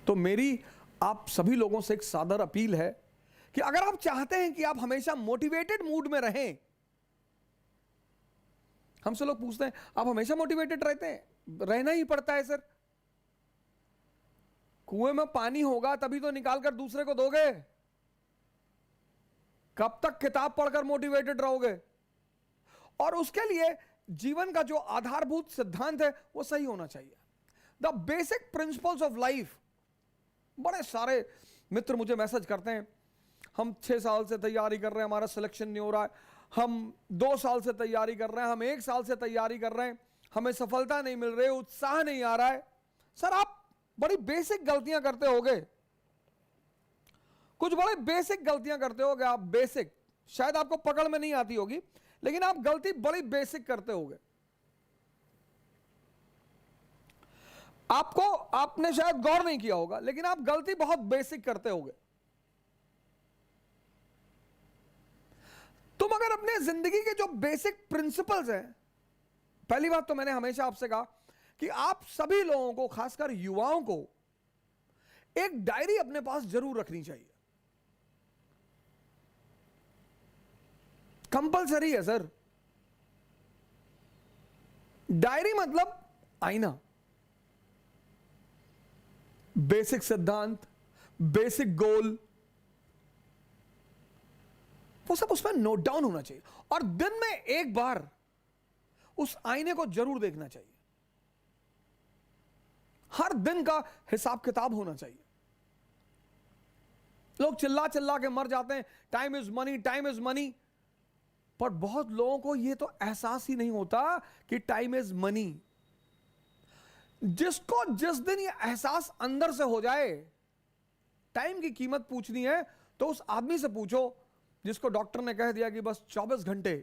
तो मेरी आप सभी लोगों से एक सादर अपील है कि अगर आप चाहते हैं कि आप हमेशा मोटिवेटेड मूड में रहें, हमसे लोग पूछते हैं आप हमेशा मोटिवेटेड रहते हैं? रहना ही पड़ता है सर। कुएं में पानी होगा तभी तो निकाल कर दूसरे को दोगे। कब तक किताब पढ़कर मोटिवेटेड रहोगे? और उसके लिए जीवन का जो आधारभूत सिद्धांत है वो सही होना चाहिए। The basic principles of life. बड़े सारे मित्र मुझे मैसेज करते हैं, हम 6 साल से तैयारी कर रहे हैं, हमारा सिलेक्शन नहीं हो रहा है, हम 2 साल से तैयारी कर रहे हैं, हम 1 साल से तैयारी कर रहे हैं, हमें सफलता नहीं मिल रही, उत्साह नहीं आ रहा है। सर आप बड़ी बेसिक गलतियां करते होगे, कुछ बड़े बेसिक गलतियां करते होगे आप। बेसिक शायद आपको पकड़ में नहीं आती होगी, लेकिन आप गलती बड़ी बेसिक करते होगे। आपने शायद गौर नहीं किया होगा, लेकिन आप गलती बहुत बेसिक करते होगे। तुम अगर अपने जिंदगी के जो बेसिक प्रिंसिपल्स हैं, पहली बात तो मैंने हमेशा आपसे कहा कि आप सभी लोगों को, खासकर युवाओं को, एक डायरी अपने पास जरूर रखनी चाहिए। कंपलसरी है सर। डायरी मतलब आईना। बेसिक सिद्धांत, बेसिक गोल, वो सब उसमें नोट डाउन होना चाहिए और दिन में एक बार उस आईने को जरूर देखना चाहिए। हर दिन का हिसाब किताब होना चाहिए। लोग चिल्ला चिल्ला के मर जाते हैं, time is money, time is money, पर बहुत लोगों को यह तो एहसास ही नहीं होता कि टाइम इज मनी। जिसको जिस दिन ये एहसास अंदर से हो जाए टाइम की कीमत पूछनी है, तो उस आदमी से पूछो जिसको डॉक्टर ने कह दिया कि बस 24 घंटे।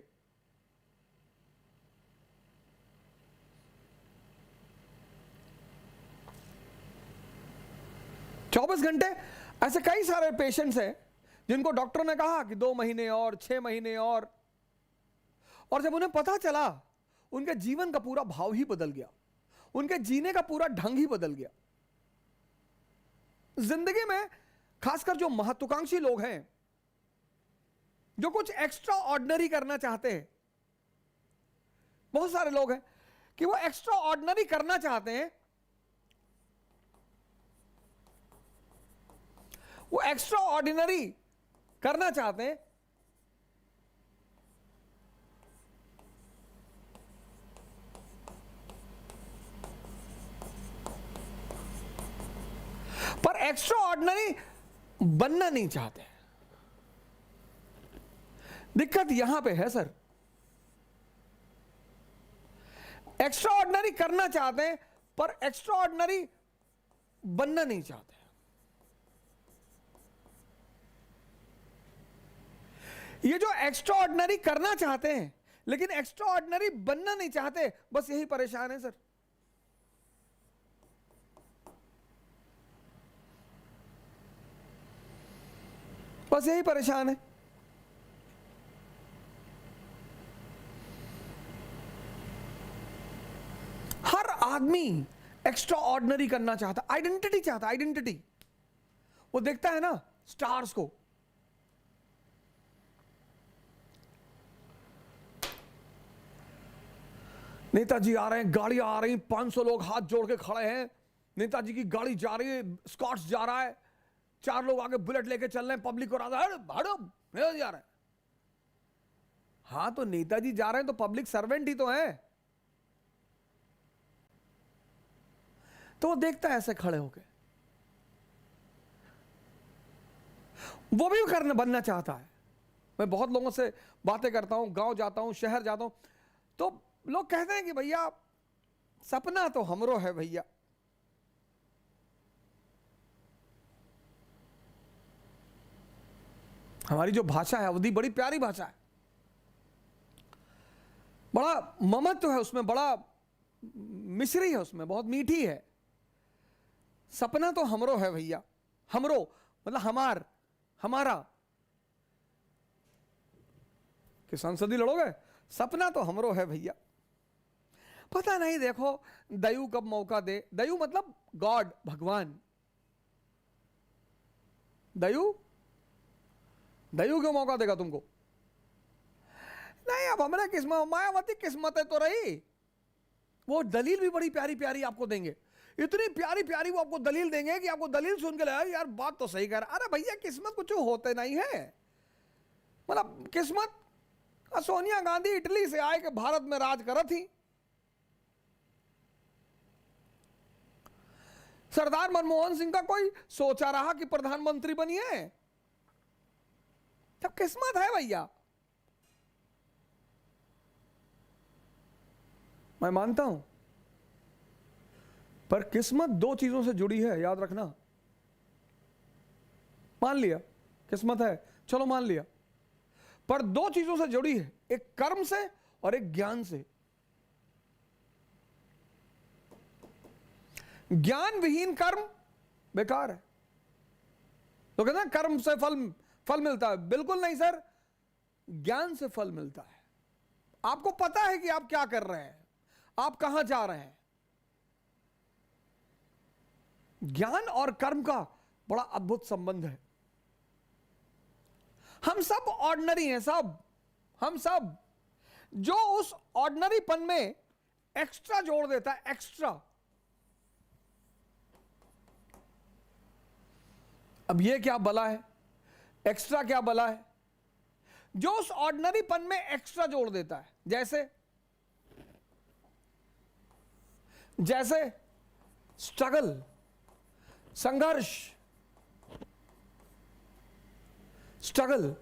ऐसे कई सारे पेशेंट्स हैं जिनको डॉक्टर ने कहा कि 2 महीने और 6 महीने और जब उन्हें पता चला, उनके जीवन का पूरा भाव ही बदल गया, उनके जीने का पूरा ढंग ही बदल गया। जिंदगी में खासकर जो महत्वाकांक्षी लोग हैं, जो कुछ एक्स्ट्रा ऑर्डिनरी करना चाहते हैं, बहुत सारे लोग हैं कि वो एक्स्ट्रा ऑर्डिनरी करना चाहते हैं, वो एक्स्ट्रा ऑर्डिनरी करना चाहते हैं, पर एक्स्ट्रा ऑर्डिनरी बनना नहीं चाहते। दिक्कत यहां पे है सर। एक्स्ट्रा ऑर्डिनरी करना चाहते हैं पर एक्स्ट्रा ऑर्डिनरी बनना नहीं चाहते। ये जो एक्स्ट्रा ऑर्डिनरी करना चाहते हैं लेकिन एक्स्ट्रा ऑर्डिनरी बनना नहीं चाहते, बस यही परेशान है सर। बस यही परेशान है। हर आदमी एक्स्ट्रा ऑर्डिनरी करना चाहता, आइडेंटिटी चाहता, आइडेंटिटी। वो देखता है ना स्टार्स को, नेताजी आ रहे हैं, गाड़ियां आ रही, 500 लोग हाथ जोड़ के खड़े हैं, नेताजी की गाड़ी जा रही है, स्कॉट्स जा रहा है, 4 लोग आगे बुलेट लेके चल रहे हैं, पब्लिक को नेताजी जा रहे हैं। हाँ तो नेताजी जा रहे हैं तो पब्लिक सर्वेंट ही तो है। तो वो देखता है ऐसे खड़े होके, वो भी करने बनना चाहता है। मैं बहुत लोगों से बातें करता हूं, गांव जाता हूं, शहर जाता हूं, तो लोग कहते हैं कि भैया सपना तो हमरो है भैया। हमारी जो भाषा है अवधी बड़ी प्यारी भाषा है, बड़ा ममत्व है उसमें, बड़ा मिश्री है उसमें, बहुत मीठी है। सपना तो हमरो है भैया, हमरो मतलब हमारा। कि संसदी लड़ोगे, सपना तो हमरो है भैया। पता नहीं देखो दयु कब मौका दे। दयु मतलब गॉड, भगवान। दयू दयू क्यों मौका देगा तुमको? नहीं, अब हमने किस्मत, मायावती किस्मत तो रही। वो दलील भी बड़ी प्यारी प्यारी आपको देंगे, इतनी प्यारी प्यारी वो आपको दलील देंगे कि आपको दलील सुन के लगा यार बात तो सही कह रहा। अरे भैया किस्मत कुछ होते नहीं है, मतलब किस्मत सोनिया गांधी इटली से आए के भारत में राज कर थी, सरदार मनमोहन सिंह का कोई सोचा रहा कि प्रधानमंत्री बनिए? तब किस्मत है भैया। मैं मानता हूं, पर किस्मत दो चीजों से जुड़ी है, याद रखना। मान लिया किस्मत है, चलो मान लिया, पर दो चीजों से जुड़ी है, एक कर्म से और एक ज्ञान से। ज्ञान विहीन कर्म बेकार है। तो कहते हैं कर्म से फल मिलता है, बिल्कुल नहीं सर, ज्ञान से फल मिलता है। आपको पता है कि आप क्या कर रहे हैं, आप कहां जा रहे हैं। ज्ञान और कर्म का बड़ा अद्भुत संबंध है। हम सब ऑर्डिनरी हैं, सब हम सब। जो उस ऑर्डिनरीपन में एक्स्ट्रा जोड़ देता है, एक्स्ट्रा। अब ये क्या भला है, एक्स्ट्रा क्या भला है? जो उस ऑर्डिनरीपन में एक्स्ट्रा जोड़ देता है, जैसे जैसे स्ट्रगल, संघर्ष, स्ट्रगल,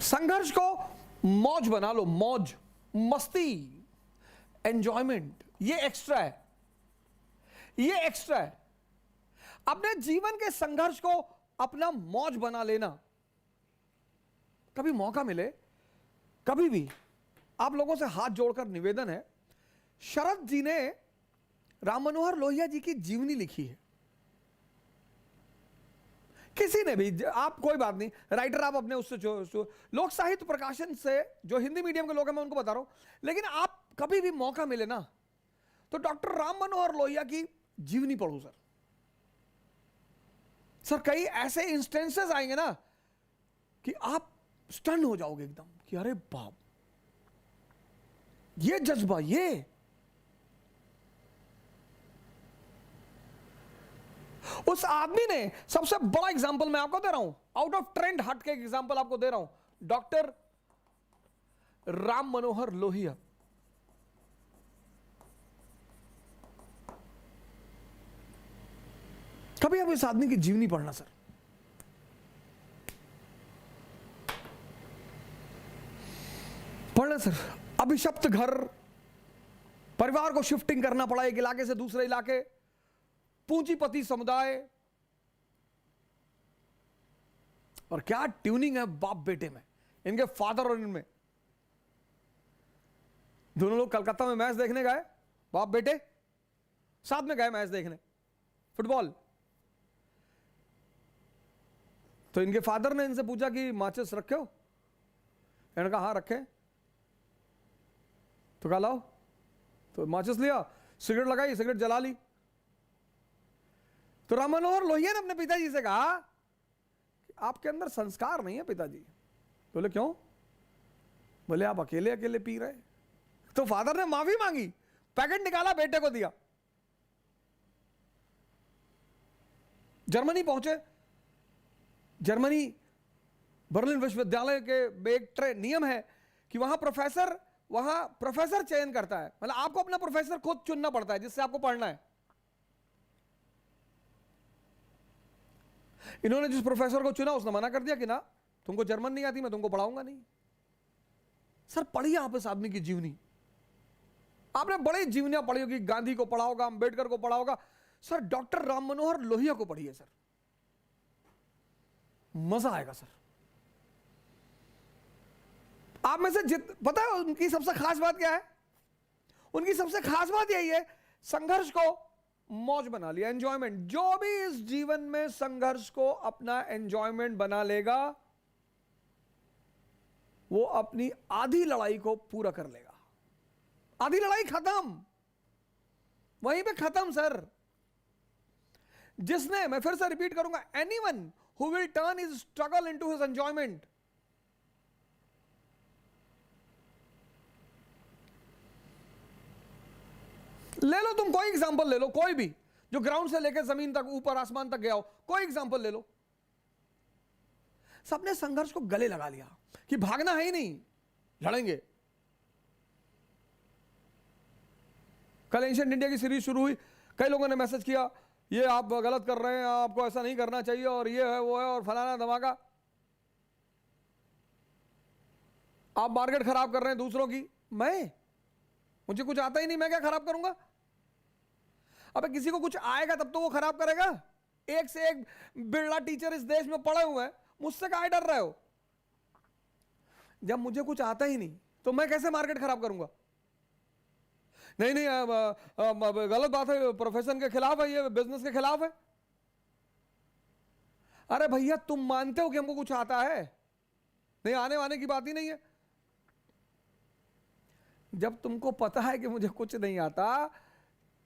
संघर्ष को मौज बना लो, मौज, मस्ती, एंजॉयमेंट, ये एक्स्ट्रा है, ये एक्स्ट्रा है। अपने जीवन के संघर्ष को अपना मौज बना लेना। कभी मौका मिले, कभी भी आप लोगों से हाथ जोड़कर निवेदन है, शरद जी ने राम मनोहर लोहिया जी की जीवनी लिखी है। किसी ने भी, आप कोई बात नहीं, राइटर आप अपने उससे लोक साहित्य प्रकाशन से, जो हिंदी मीडियम के लोग हैं मैं उनको बता रहा हूं, लेकिन आप कभी भी मौका मिले ना तो डॉक्टर राम मनोहर लोहिया की जीवनी पढ़ो सर। सर कई ऐसे इंस्टेंसेस आएंगे ना कि आप स्टन हो जाओगे एकदम कि अरे बाप, ये जज्बा, ये उस आदमी ने सबसे बड़ा एग्जांपल मैं आपको दे रहा हूं, आउट ऑफ ट्रेंड हट के एग्जांपल आपको दे रहा हूं, डॉक्टर राम मनोहर लोहिया। कभी आप इस आदमी की जीवनी पढ़ना सर, पढ़ना सर। अभिशप्त घर, परिवार को शिफ्टिंग करना पड़ा एक इलाके से दूसरे इलाके, पूंजीपति समुदाय, और क्या ट्यूनिंग है बाप बेटे में, इनके फादर और इनमें। दोनों लोग कलकत्ता में मैच देखने गए, बाप बेटे साथ में गए मैच देखने, फुटबॉल। तो इनके फादर ने इनसे पूछा कि माचिस रखे हो? इन्होंने कहा हाँ रखे। तो कहा लाओ, तो माचिस लिया, सिगरेट लगाई, सिगरेट जला ली। तो राम मनोहर लोहिया ने अपने पिताजी से कहा कि आपके अंदर संस्कार नहीं है पिताजी। बोले क्यों? बोले आप अकेले अकेले पी रहे। तो फादर ने माफी मांगी, पैकेट निकाला, बेटे को दिया। जर्मनी पहुंचे, जर्मनी बर्लिन विश्वविद्यालय के एक नियम है कि वहां प्रोफेसर चयन करता है, मतलब आपको अपना प्रोफेसर खुद चुनना पड़ता है जिससे आपको पढ़ना है। इन्होंने जिस प्रोफेसर को चुना उसने मना कर दिया कि ना तुमको जर्मन नहीं आती, मैं तुमको पढ़ाऊंगा नहीं। सर पढ़िए आप इस आदमी की जीवनी, आपने बड़ी जीवनियां पढ़ी होगी, गांधी को पढ़ा होगा, अंबेडकर को पढ़ा होगा, सर डॉक्टर राम मनोहर लोहिया को पढ़िए सर, मजा आएगा सर। आप में से पता है उनकी सबसे खास बात क्या है? उनकी सबसे खास बात यही है, संघर्ष को मौज बना लिया, एंजॉयमेंट। जो भी इस जीवन में संघर्ष को अपना एंजॉयमेंट बना लेगा वो अपनी आधी लड़ाई को पूरा कर लेगा। आधी लड़ाई खत्म, वहीं पे खत्म सर। जिसने, मैं फिर से रिपीट करूंगा, anyone who will turn his struggle into his enjoyment, ले लो तुम कोई एग्जांपल ले लो, कोई भी जो ग्राउंड से लेकर जमीन तक, ऊपर आसमान तक गया हो, कोई एग्जांपल ले लो। सबने संघर्ष को गले लगा लिया कि भागना है ही नहीं, लड़ेंगे। कल एंशिएंट इंडिया की सीरीज शुरू हुई, कई लोगों ने मैसेज किया ये आप गलत कर रहे हैं, आपको ऐसा नहीं करना चाहिए, और ये है वो है और फलाना धमाका, आप मार्केट खराब कर रहे हैं दूसरों की। मुझे कुछ आता ही नहीं, मैं क्या खराब करूंगा? अबे किसी को कुछ आएगा तब तो वो खराब करेगा। एक से एक बिरला टीचर इस देश में पड़े हुए हैं, मुझसे काहे डर रहे हो? जब मुझे कुछ आता ही नहीं तो मैं कैसे मार्केट खराब करूंगा? नहीं नहीं, गलत बात है, प्रोफेशन के खिलाफ है, ये बिजनेस के खिलाफ है। अरे भैया तुम मानते हो कि हमको कुछ आता है? नहीं, आने वाने की बात ही नहीं है। जब तुमको पता है कि मुझे कुछ नहीं आता,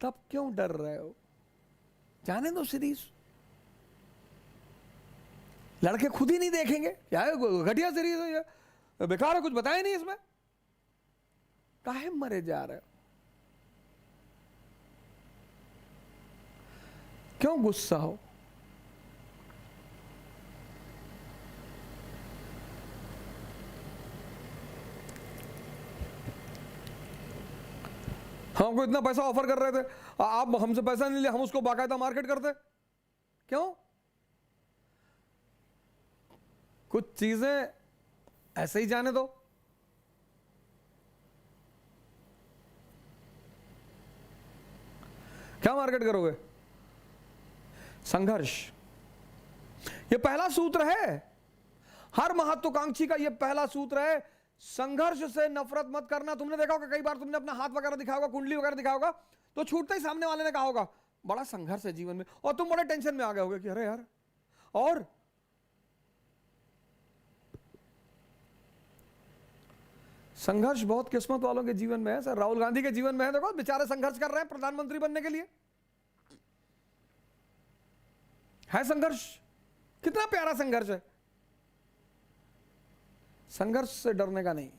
तब क्यों डर रहे हो? जाने दो सीरीज, लड़के खुद ही नहीं देखेंगे। क्या है, घटिया सीरीज है ये, बेकार है, कुछ बताया नहीं इसमें, काहे मरे जा रहे हो? क्यों गुस्सा हो? हमको इतना पैसा ऑफर कर रहे थे, आप हमसे पैसा नहीं लिया, हम उसको बाकायदा मार्केट करते। क्यों? कुछ चीजें ऐसे ही जाने दो। क्या मार्केट करोगे? संघर्ष, ये पहला सूत्र है, हर महत्वाकांक्षी का ये पहला सूत्र है, संघर्ष से नफरत मत करना। तुमने देखा होगा कई बार, तुमने अपना हाथ वगैरह दिखाया होगा, कुंडली वगैरह दिखाया होगा, तो छूटते ही सामने वाले ने कहा होगा बड़ा संघर्ष है जीवन में, और तुम बड़े टेंशन में आ गए होगे कि अरे यार। और संघर्ष बहुत किस्मत वालों के जीवन में है सर। राहुल गांधी के जीवन में है, देखो बेचारे संघर्ष कर रहे हैं प्रधानमंत्री बनने के लिए, है संघर्ष, कितना प्यारा संघर्ष है। संघर्ष से डरने का नहीं।